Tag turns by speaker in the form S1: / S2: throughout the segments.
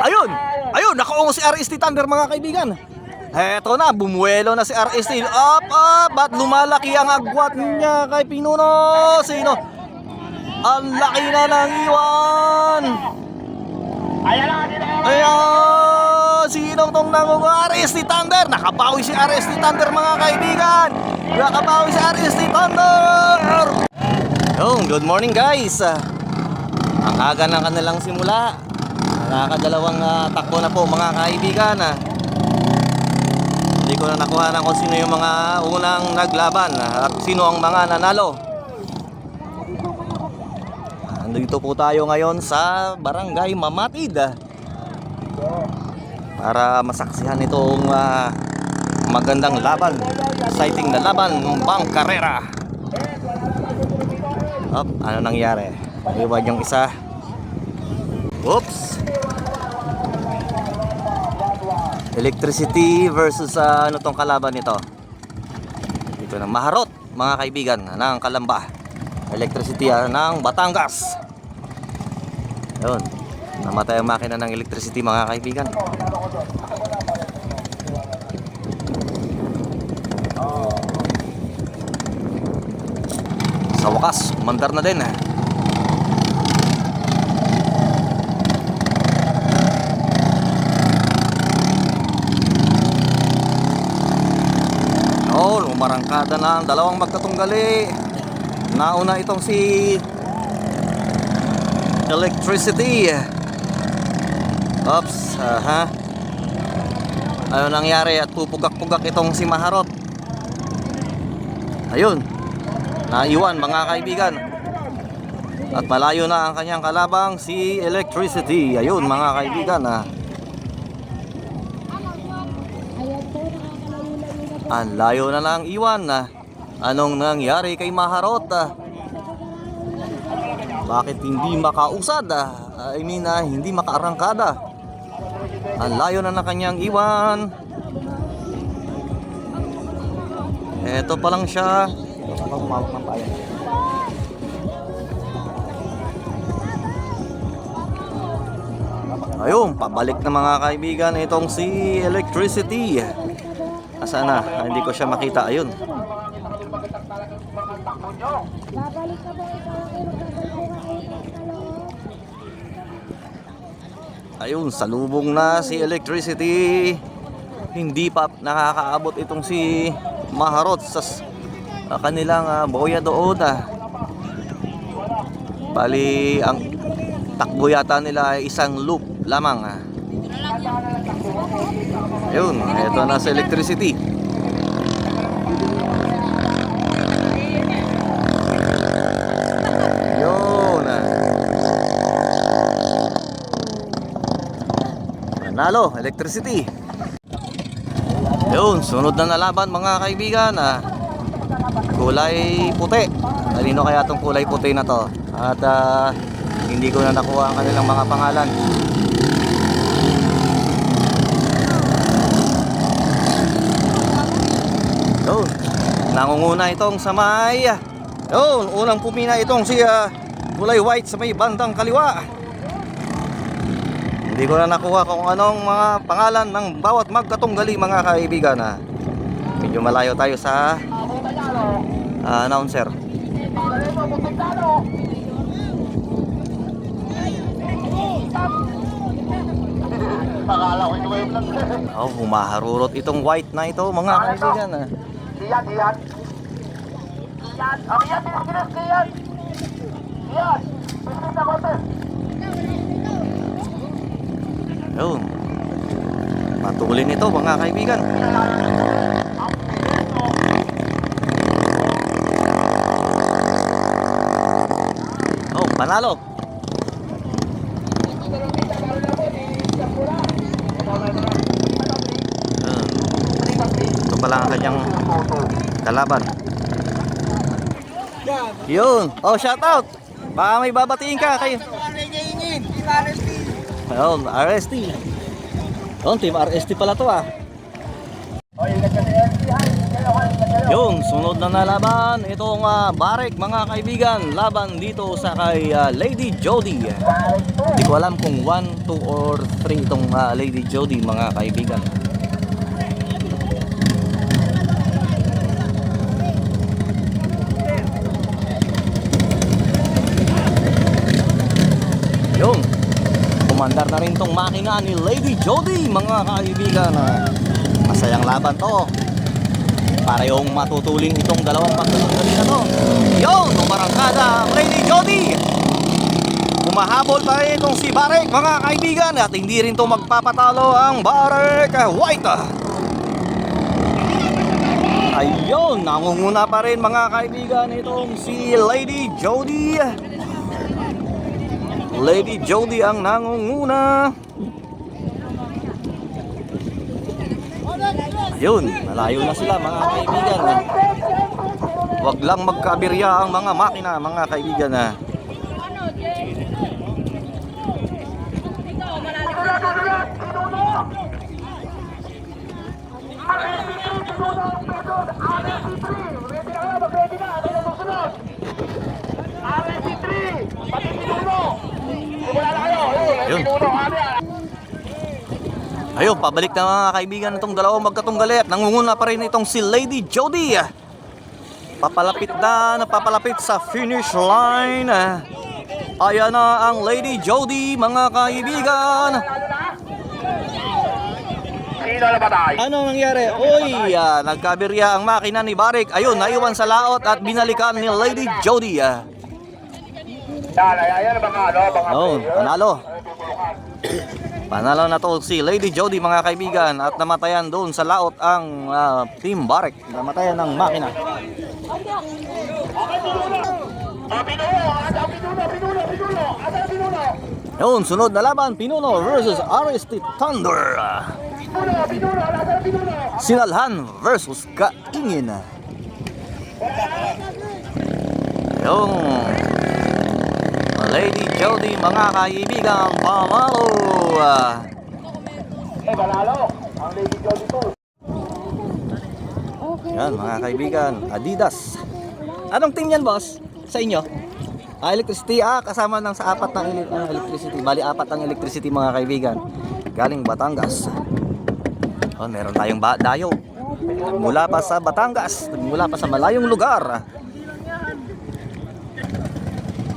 S1: Ayun! Ayun! Nakaungo si RST Thunder mga kaibigan. Heto na, bumuelo na si RST. Up, up! Ba't lumalaki ang agwat niya kay Pinuno? Sino? Ang laki na ng iwan! Ayan! Sinong tong nangungo? RST Thunder! Nakabawi si RST Thunder mga kaibigan! Nakabawi si RST Thunder! Yo, good morning guys! Ang aga ng kanilang simula. Nakakadalawang takbo na po mga kaibigan. Hindi ko na nakuha kung sino yung mga unang naglaban at sino ang mga nanalo. Nandito po tayo ngayon sa Barangay Mamatid para masaksihan itong magandang laban, exciting na laban ng Bangkarera. Ano nangyari? Iwan yung isa. Oops. Electricity versus ano tong kalaban nito? Ito ng Maharot mga kaibigan ng Kalamba. Electricity ng Batangas. Yun. Namatay ang makina ng electricity mga kaibigan. Sa wakas, mandar na din. Umarangkada na ang dalawang magkatunggali. Nauna itong si Electricity. Oops, ano nangyari at pupugak-pugak itong si Maharot. Ayun, naiwan mga kaibigan. At malayo na ang kanyang kalabang si Electricity. Ayun mga kaibigan. Ang layo na lang iwan. Anong nangyari kay Maharot? Bakit hindi makausad? Hindi makaarangkada. Ang layo na ng kanyang iwan. Eto pa lang siya. Ayun, pabalik na mga kaibigan itong si Electricity. Asaan na? Hindi ko siya makita. Ayun. Ayun, salubong na si Electricity. Hindi pa nakakaabot itong si Maharot sa kanilang boya doon. Bali, ang takbo yata nila ay isang loop lamang. Ayun, ito na sa Electricity. Ayun. Nanalo, Electricity. Ayun, sunod na nalaban mga kaibigan. Kulay puti. Talino kaya itong kulay puti na to? At hindi ko na nakuha ang kanilang mga pangalan. Yun, nangunguna itong sa may yun, unang pumina itong si kulay white sa may bandang kaliwa. Hindi ko na nakuha kung anong mga pangalan ng bawat magkatunggali mga kaibigan. Medyo malayo tayo sa announcer. Humaharurot itong white na ito mga kaibigan.
S2: Iyan. Iyan. Ang iyan, bilis, iyan. Iyan. Bilis na botes.
S1: Yun. Matulin ito mga kaibigan. Oh, panalo. Ito pala ang kanyang kalaban. Yun. Oh, shout out. Baka may babatiin ka kayo. Ayun, RST. Yun, team RST pala to.
S2: O, yung nagka-RST,
S1: Yung sunod na nalaban, itong Barek mga kaibigan, laban dito sa kay Lady Jody. Hindi ko alam kung 1, 2 or 3 itong Lady Jody mga kaibigan. Yung kumandar na rin tong makina ni Lady Jody mga kaibigan. Masayang laban to. Para yung matutuling itong dalawang pagkakasali na to. Yung barangkada Lady Jody. Humahabol pa rin itong si Barek mga kaibigan. At hindi rin to magpapatalo ang Barek White. Ayun, nangunguna pa rin mga kaibigan itong si Lady Jody. Lady Jody ang nangunguna. Ayun, malayo na sila mga kaibigan. Huwag lang magkabirya ang mga makina mga kaibigan. Ayun, pabalik na mga kaibigan itong dalawang magkatunggali at nangunguna pa rin itong si Lady Jody. Papalapit sa finish line. Ayan na ang Lady Jody mga kaibigan. Ano nangyari? Uy, nagkabirya ang makina ni Barek. Ayun, naiwan sa laot at binalikan ni Lady Jody. Oh, panalo. Panalo na to si Lady Jody mga kaibigan at namatayan doon sa laot ang Team Barek. Namatayan ng makina. Yun, sunod na laban, Pinuno versus RST Thunder. Sinalhan versus Kaingin. Yung Lady Jody mga kaibigan, pamalo. Ang Lady Jody to. Yan mga kaibigan, Adidas. Anong team yan boss? Sa inyo? Electricity, kasama ng sa apat ng electricity. Bali apat ang electricity mga kaibigan. Galing Batangas. Oh, meron tayong dayo. Mula pa sa Batangas, mula pa sa malayong lugar.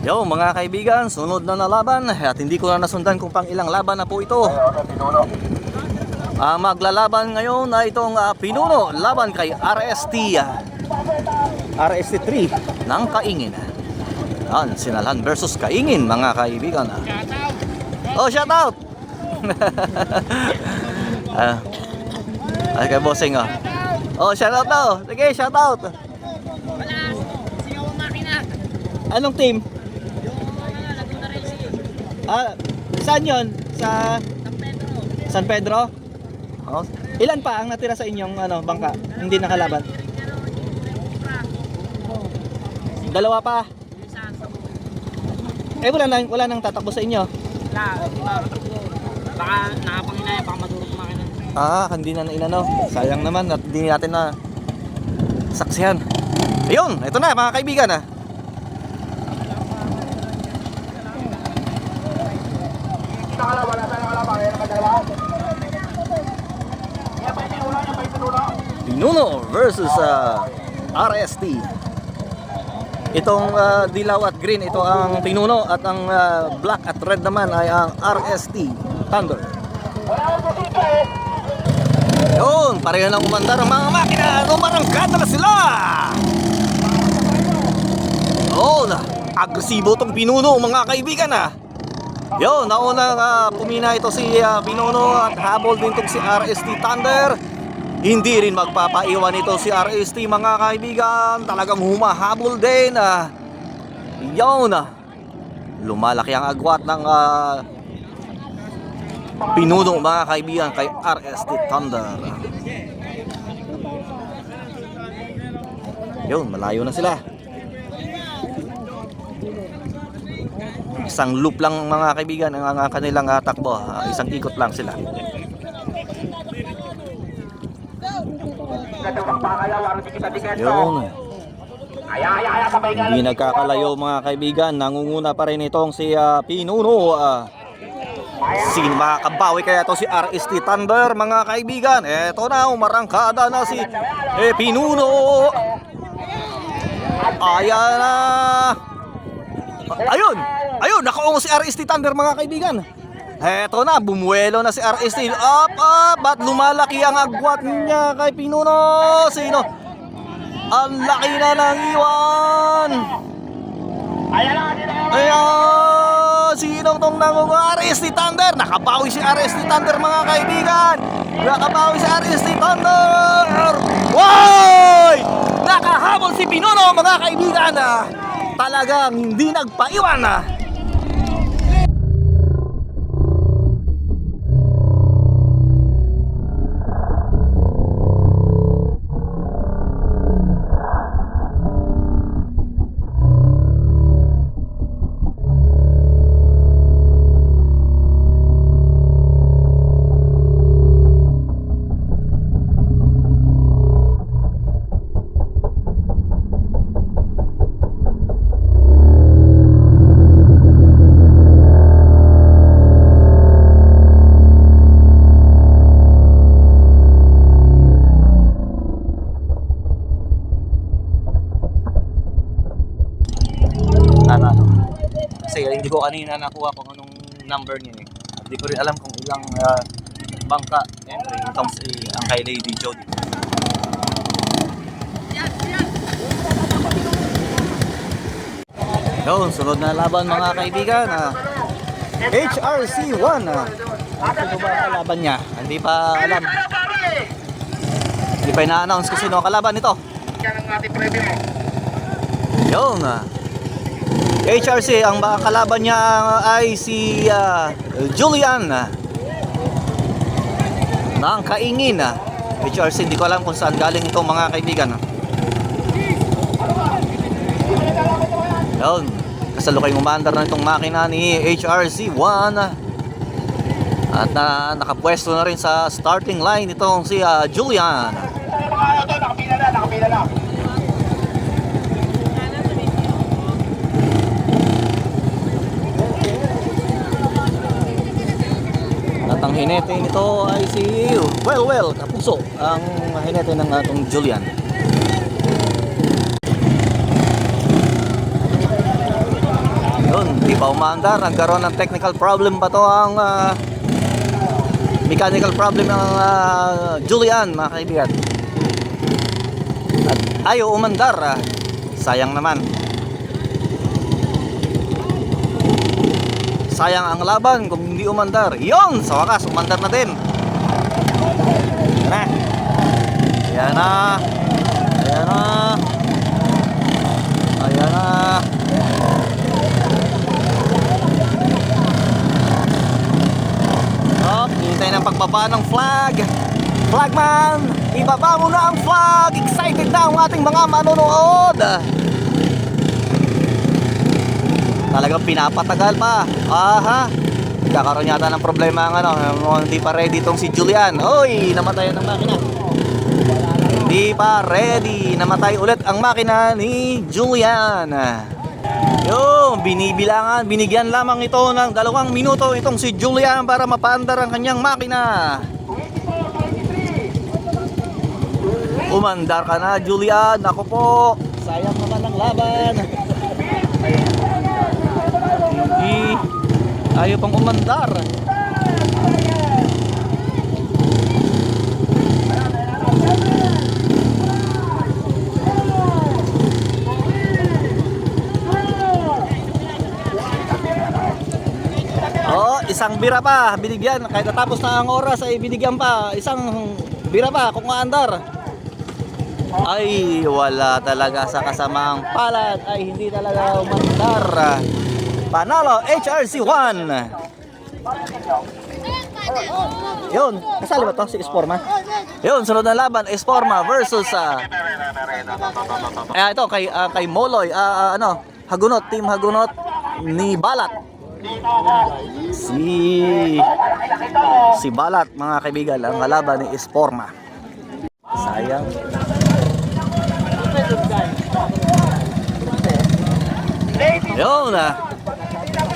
S1: Yo mga kaibigan, sunod na laban at hindi ko na nasundan kung pang ilang laban na po ito. Maglalaban ngayon na itong Pinuno laban kay RST 3 ng Kaingin. Yan, Sinalhan versus Kaingin mga kaibigan. Oh, shout out. Ay kay bossing oh. Oh, shout out daw. Sige, shout out.
S3: Wala, singaw ang makina.
S1: Anong team? Saan yun? Sa San Pedro? Oh. Ilan pa ang natira sa inyong bangka? Hindi nakalaban? Dalawa pa? Eh wala nang tatakbo sa inyo?
S3: Wala, hindi makakatakbo. Baka nakapanginaya, baka madurog makina.
S1: Hindi na inano. Sayang naman at hindi natin na saksihan. Ayun, ito na mga kaibigan Pinuno versus RST. Itong dilaw at green, ito ang Pinuno at ang black at red naman ay ang RST Thunder. Yun, pareho lang umandar ang mga makina. Umarangkada na sila. Oh, agresibo tong Pinuno mga kaibigan Yun, nauna pumina ito si Pinuno at habol din itong si RST Thunder. Hindi rin magpapaiwan ito si RST mga kaibigan. Talagang humahabol din. Yun, lumalaki ang agwat ng Pinuno mga kaibigan kay RST Thunder. Yun, malayo na sila. Isang loop lang mga kaibigan ang kanilang takbo. Isang ikot lang sila.
S2: Nagdawang pakalaw, ang dikit-dikit.
S1: Yun.
S2: Ay, sabay nga
S1: Hindi
S2: lang.
S1: nagkakalayo mga kaibigan. Nangunguna pa rin itong si Pinuno. Sino makakabawi kaya to si RST Thunder mga kaibigan? Eto na, umarangkada na si Pinuno. Ayan na. Ayun, nakaungo si RST Thunder mga kaibigan. Eto na, bumuelo na si RST. Up. Ba't lumalaki ang agwat niya kay Pinuno? Sino? Ang laki na ng iwan. Ayan, sinong tong nangungo? RST Thunder. Nakabawi si RST Thunder mga kaibigan. Nakabawi si RST Thunder. Woy! Nakahabol si Pinuno mga kaibigan. Talagang hindi nagpaiwan. Kasi hindi ko kanina nakuha kung anong number niya eh. Hindi ko rin alam kung ilang bangka entry itong si ang kay Lady Jody. Yun, sunod na laban mga kaibigan. HRC1. Ito ba ang kalaban niya? Hindi pa alam. Hindi pa ina-announce kung sino ang kalaban nito.
S2: Yan ang ating preview.
S1: Yun. HRC, ang kalaban niya ay si Julian ng Kaingin. HRC, hindi ko alam kung saan galing itong mga kaibigan. Yun, kasalukay umandar na itong makina ni HRC1 at nakapwesto na rin sa starting line itong si Julian.
S2: Nakapila na.
S1: At ang hinete nito ay si Well, Kapuso, ang hinete ng atong Julian. Yun, di pa umaandar. Nagkaroon ng technical problem pa to ang mechanical problem ng Julian mga kaibigan. At ayaw umandar. Sayang naman. Sayang ang laban kung hindi umandar. Yun! Sa wakas, umandar na din. Ayan na. Hintay ng pagbaba ng flag. Flagman, ibaba mo na ang flag. Excited na ang ating mga manonood. Talagang pinapatagal pa. Nagkakaroon yata ng problema ang hindi pa ready itong si Julian. Hoy, namatayan ang makina. Hindi pa ready. Namatay ulit ang makina ni Julian. Yung binigyan lamang ito ng 2 minuto itong si Julian para mapaandar ang kanyang makina. Umandar ka na, Julian. Ako po, sayang naman ang laban. Ayaw pang umandar. Isang bira pa binigyan. Kahit natapos na ang oras ay binigyan pa. Isang bira pa kung maandar. Ay wala talaga sa kasamang palad. Ay hindi talaga umandar. Panalo HRC1. Yun, kasali ba to si Esporma? Yun, sunod na laban, Esporma versus ito kay Moloy, Hagunot, Team Hagunot ni Balat. Si Balat mga kaibigan ang kalaban ni Esporma. Sayang. Yun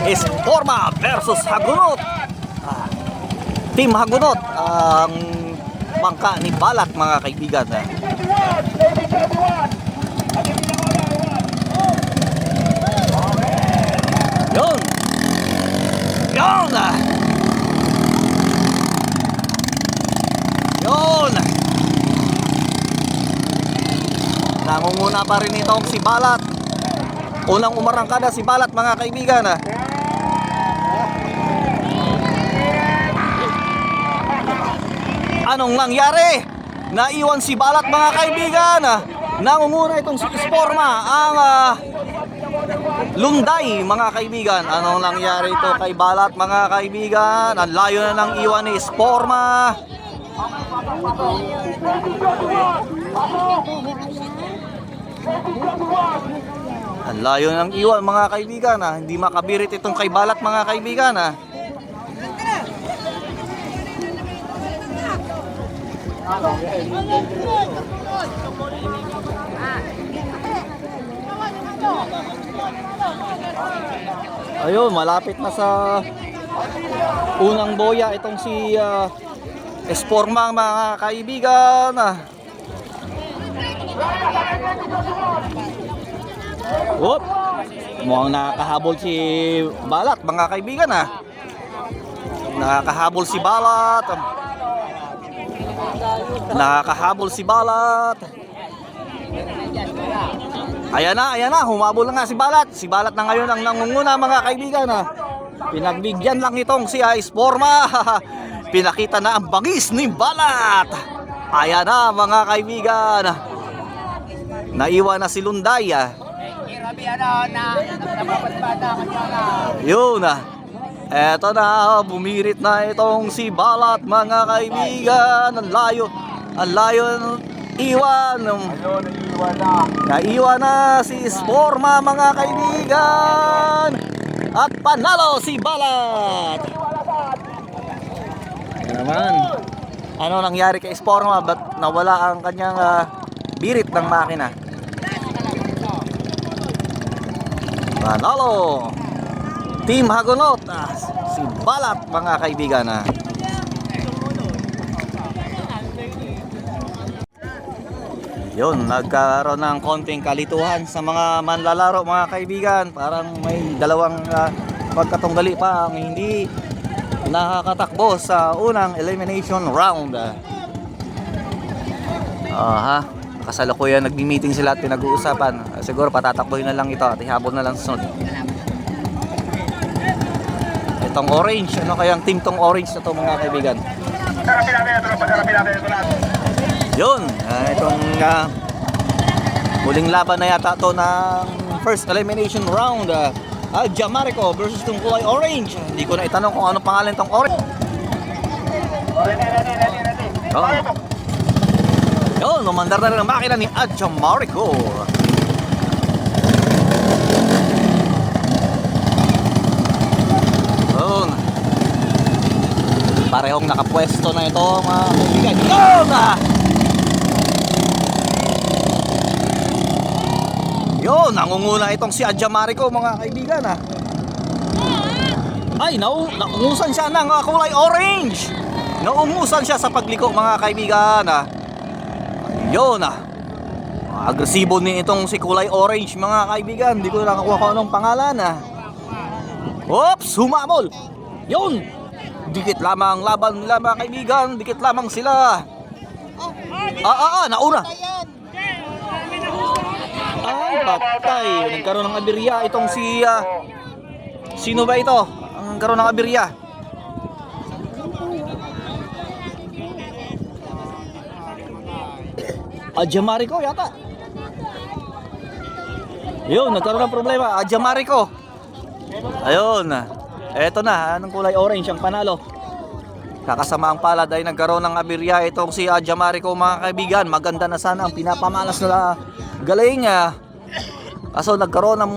S1: Esporma versus Hagunot. Team Hagunot ang bangka ni Balat, mga kaibigan. Yun. Yun. Yun. Nangunguna pa rin itong si Balat. Unang umarangkada si Balat, mga kaibigan. Anong nangyari? Naiwan si Balat, mga kaibigan. Nangunguna itong si Esporma, ang Lunday, mga kaibigan. Anong nangyari ito kay Balat, mga kaibigan? Ang layo na ng iwan ni Esporma. Ang layo ng iwan, mga kaibigan. Hindi makabirit itong kay Balat, mga kaibigan. Ayun, malapit na sa unang boya itong si Esporma, mga kaibigan. Whoop! Mukhang nakakahabol si Balat, mga kaibigan. Nakakahabol si Balat. Nakakahabol si Balat. Ayan na, humabol na nga si Balat. Si Balat na ngayon ang nangunguna, mga kaibigan. Pinagbigyan lang itong si Esporma. Pinakita na ang bangis ni Balat. Ayan na, mga kaibigan. Naiwan na si Lunday. Yun eto na, bumirit na itong si Balat, mga kaibigan. Ang layo iwan. Naiwan na si Esporma, mga kaibigan. At panalo si Balat. Yan naman. Ano nangyari kay Esporma? Ba't nawala ang kanyang birit ng makina? Panalo Team Hagunot, si Balat, mga kaibigan. Yun, nagkaroon ng konting kalituhan sa mga manlalaro, mga kaibigan. Parang may dalawang pagkatunggali pa ang hindi nakakatakbo sa unang elimination round. Kasalukuyan nagmi-meeting sila at pinag-uusapan. Siguro patatakbuhin na lang ito at ihabol na lang sa sunod. Itong orange, ano kayang team tong orange na to, mga kaibigan? Yun, itong huling laban na yata to ng first elimination round. Jamarico versus tong kulay orange. Hindi ko na itanong kung ano pangalan tong orange. Yun, umandar na rin ang makina ni Jamarico. Yun. Parehong nakapwesto na ito, mga kaibigan. Yun! Yun, nangunguna itong si Jamarico, mga kaibigan. Ay, naungusan siya ng kulay orange. Naungusan siya sa pagliko, mga kaibigan. Yun, agresibo din itong si kulay orange, mga kaibigan. Hindi ko nakakuha kung anong pangalan. Oops, humabol. Yun, dikit lamang laban nila, mga kaibigan. Dikit lamang sila. Nauna. Ay, patay. Nagkaroon ng aberya itong si sino ba ito? Ang nagkaroon ng aberya. Jamarico yata. Yun, nagkaroon ng problema. Jamarico. Ayun. Eto na, anong kulay orange ang panalo. Kakasama ang palad ay nagkaroon ng aberya itong si Jamarico, mga kaibigan. Maganda na sana ang pinapamalas na galing. Kaso nagkaroon ng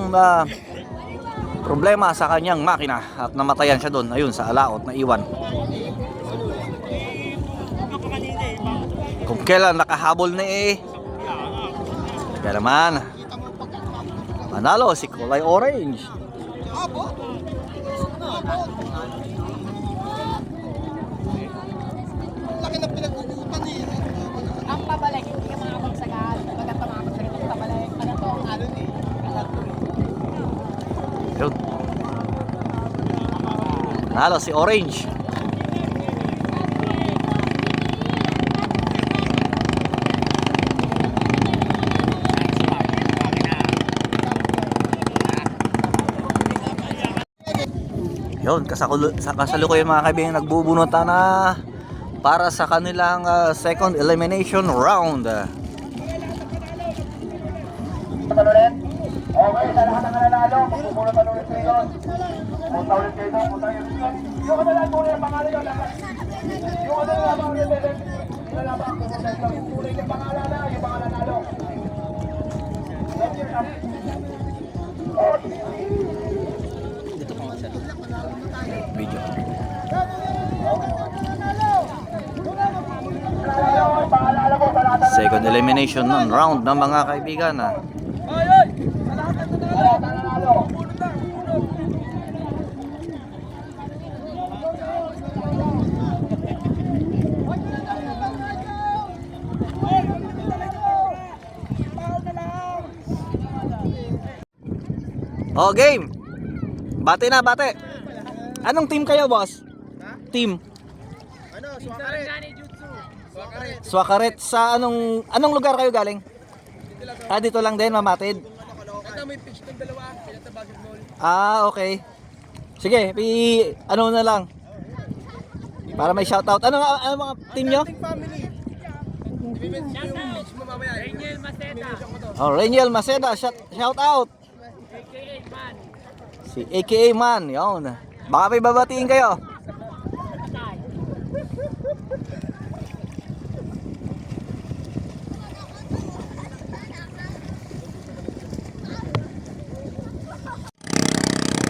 S1: problema sa kanyang makina at namatayan siya doon. Ayun, sa alaot na iwan. Kung kailan nakahabol na eh. Kaya naman, manalo si kulay orange.
S4: Ang pabalik, hindi ka makapagsagal. Pagkat makapagsagal ng pabalik, ano to, ano eh.
S1: Yun. Manalo si orange. Yun, kasalukuyan mga kaibigan, nagbubunutan na para sa kanilang second elimination round.
S2: ulit. Okay, sa lahat ng nanalo, pupunta ulit kayo. Punta ulit kayo, punta ulit kayo. Yung ano lang muna yung pangalan nyo. Yung ano lang mga ulit kayo. Nalabang, pupunta ito. Tunay yung pangalan na, yung pangalan nalo.
S1: Video. Second elimination ng round ng mga kaibigan. Oh, game. Bate na, bate. Anong team kayo, boss? Team. Swakaret sa anong lugar kayo galing? Dito lang din, Mamatid. Okay. Sige, ano na lang. Para may shoutout. Ano mga team nyo?
S3: Rangel Maceta.
S1: Oh, Rangel Maceda, shout out.
S3: AKA Man.
S1: Si AKA Man, yun. Baka may babatiin kayo.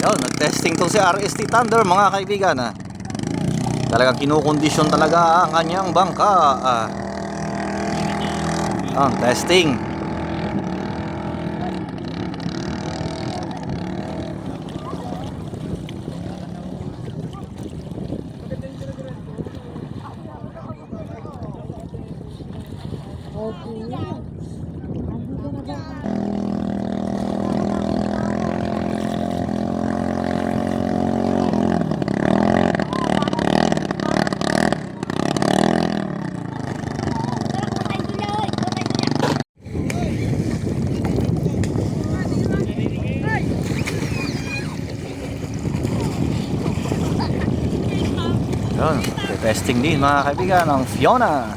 S1: Yun, nag-testing to si RST Thunder mga kaibigan. Talagang kinukondisyon talaga ang kanyang bangka. Testing. Yun, testing din mga kaibigan ng Fiona.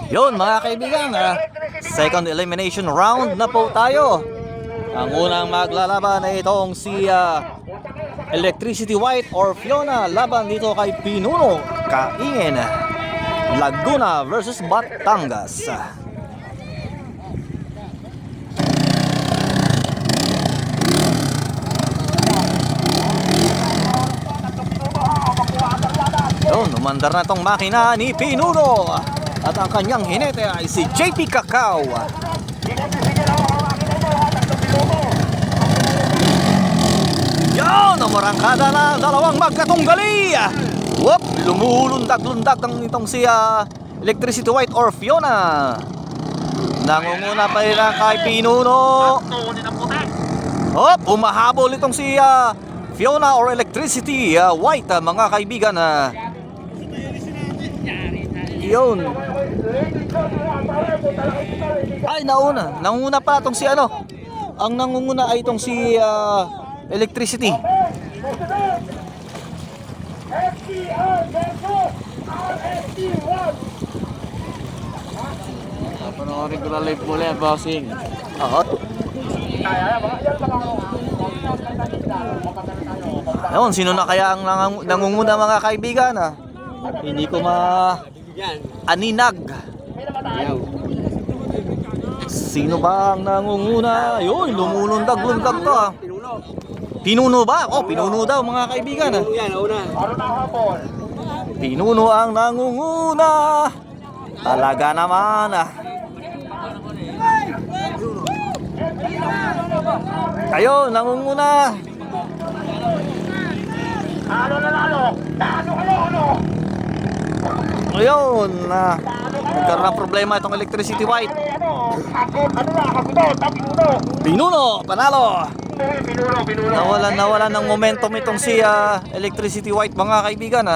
S1: Yun mga kaibigan, second elimination round na po tayo. Ang unang maglalaban ay itong si Electricity White or Fiona laban dito kay Pinuno Kaingin, Laguna versus Batangas. Yun, umandar na tong makina ni Pinuno. At ang kanyang hinete ay si JP Cacao. Yan, umarangkada na dalawang magkatunggali. Whoop, lumulundag-lundag ng itong si Electricity White or Fiona. Nangunguna pa rin ang kay Pinuno. Hop, umahabol itong si Fiona or Electricity White, mga kaibigan. Yun. Ay, nanguna pa itong si ano. Ang nangunguna ay itong si Electricity.
S3: Panoorin ko na live muli ang bossing.
S1: Oo. Ayun, sino na kaya ang nangunguna mga kaibigan? Hindi ko aninag. Sino ba ang nangunguna? Yun, lumulundag-lundag to. Pinuno ba? Oh, Pinuno daw mga kaibigan.
S3: Yan, una.
S1: Pinuno ang nangunguna. Talaga naman. Ayun, nangunguna. Ayun, nagkaroon ng problema itong Electricity White. Pinuno, panalo. Nawalan ng momentum itong si Electricity White mga kaibigan.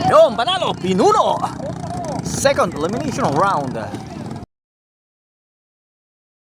S1: Yun, panalo, Pinuno. Second elimination round.